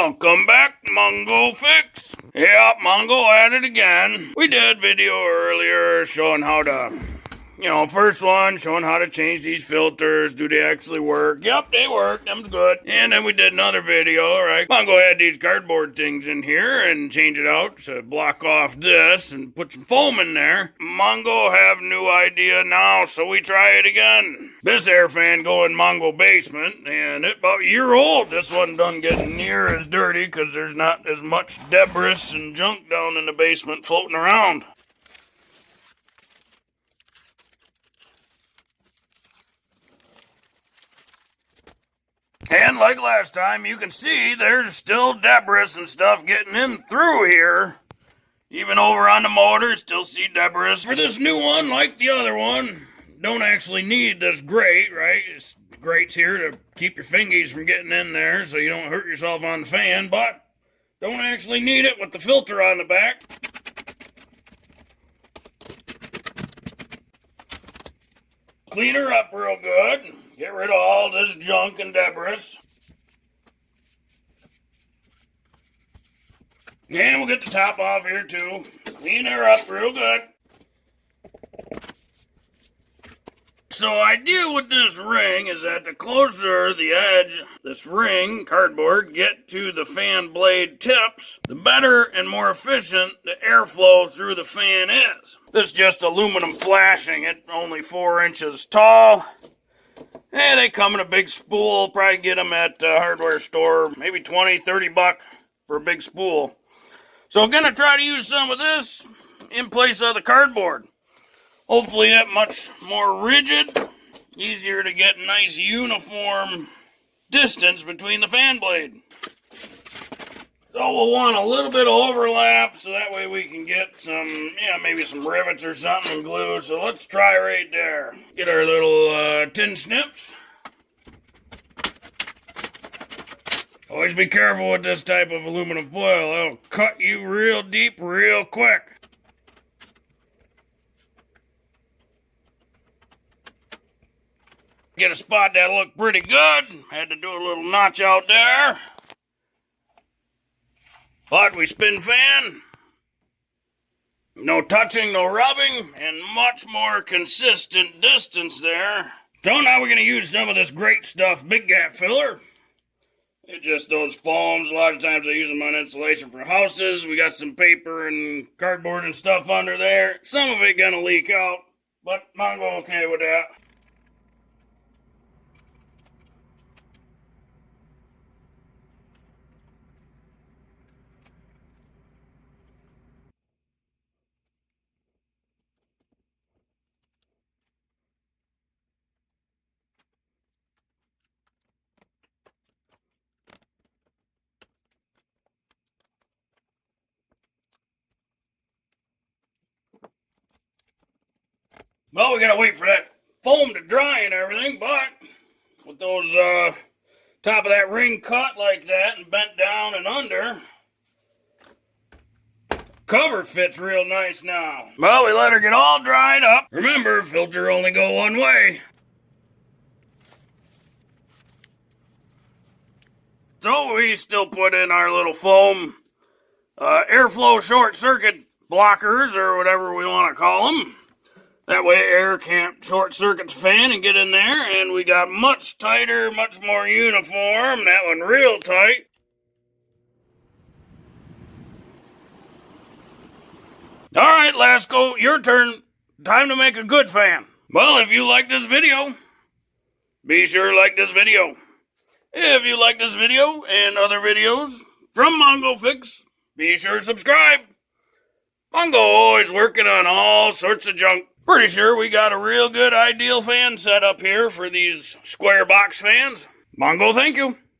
Welcome back, Mongo Fix. Yep, Mongo at it again. We did video earlier showing how to, first one showing how to change these filters. Do they actually work? Yep, they work. Them's good. And then we did another video, right? Mongo had these cardboard things in here and change it out to block off this and put some foam in there. Mongo have new idea now, so we try it again. This air fan go in Mongo basement, and it about a year old. This one doesn't get near as dirty because there's not as much debris and junk down in the basement floating around. And like last time, you can see there's still debris and stuff getting in through here. Even over on the motor, still see debris. For this new one, like the other one, don't actually need this grate, right? This grate's here to keep your fingies from getting in there so you don't hurt yourself on the fan, but don't actually need it with the filter on the back. Clean her up real good. Get rid of all this junk and debris. And we'll get the top off here too. Clean her up real good. So idea with this ring is that the closer the edge, this ring, cardboard, get to the fan blade tips, the better and more efficient the airflow through the fan is. This is just aluminum flashing. It's only 4 inches tall. And they come in a big spool. Probably get them at a hardware store. Maybe 20, 30 bucks for a big spool. So I'm going to try to use some of this in place of the cardboard. Hopefully that much more rigid. Easier to get nice uniform distance between the fan blade. So we'll want a little bit of overlap so that way we can get some, maybe some rivets or something and glue. So let's try right there. Get our little tin snips. Always be careful with this type of aluminum foil. It'll cut you real deep real quick. Get a spot that looked pretty good. Had to do a little notch out there. But we spin fan. No touching, no rubbing, and much more consistent distance there. So now we're going to use some of this great stuff big gap filler. It's just those foams. A lot of times I use them on insulation for houses. We got some paper and cardboard and stuff under there. Some of it going to leak out, but Mongo okay with that. Well, we gotta wait for that foam to dry and everything, but with those top of that ring cut like that and bent down and under, cover fits real nice now. Well, we let her get all dried up. Remember, filter only go one way. So we still put in our little foam airflow short circuit blockers or whatever we want to call them. That way air can't short circuit the fan and get in there, and we got much tighter, much more uniform. That one real tight. Alright, Lasco, your turn. Time to make a good fan. Well, if you like this video, be sure to like this video. If you like this video and other videos from Mongo Fix, be sure to subscribe. Mongo always working on all sorts of junk. Pretty sure we got a real good ideal fan set up here for these square box fans. Mongo, thank you.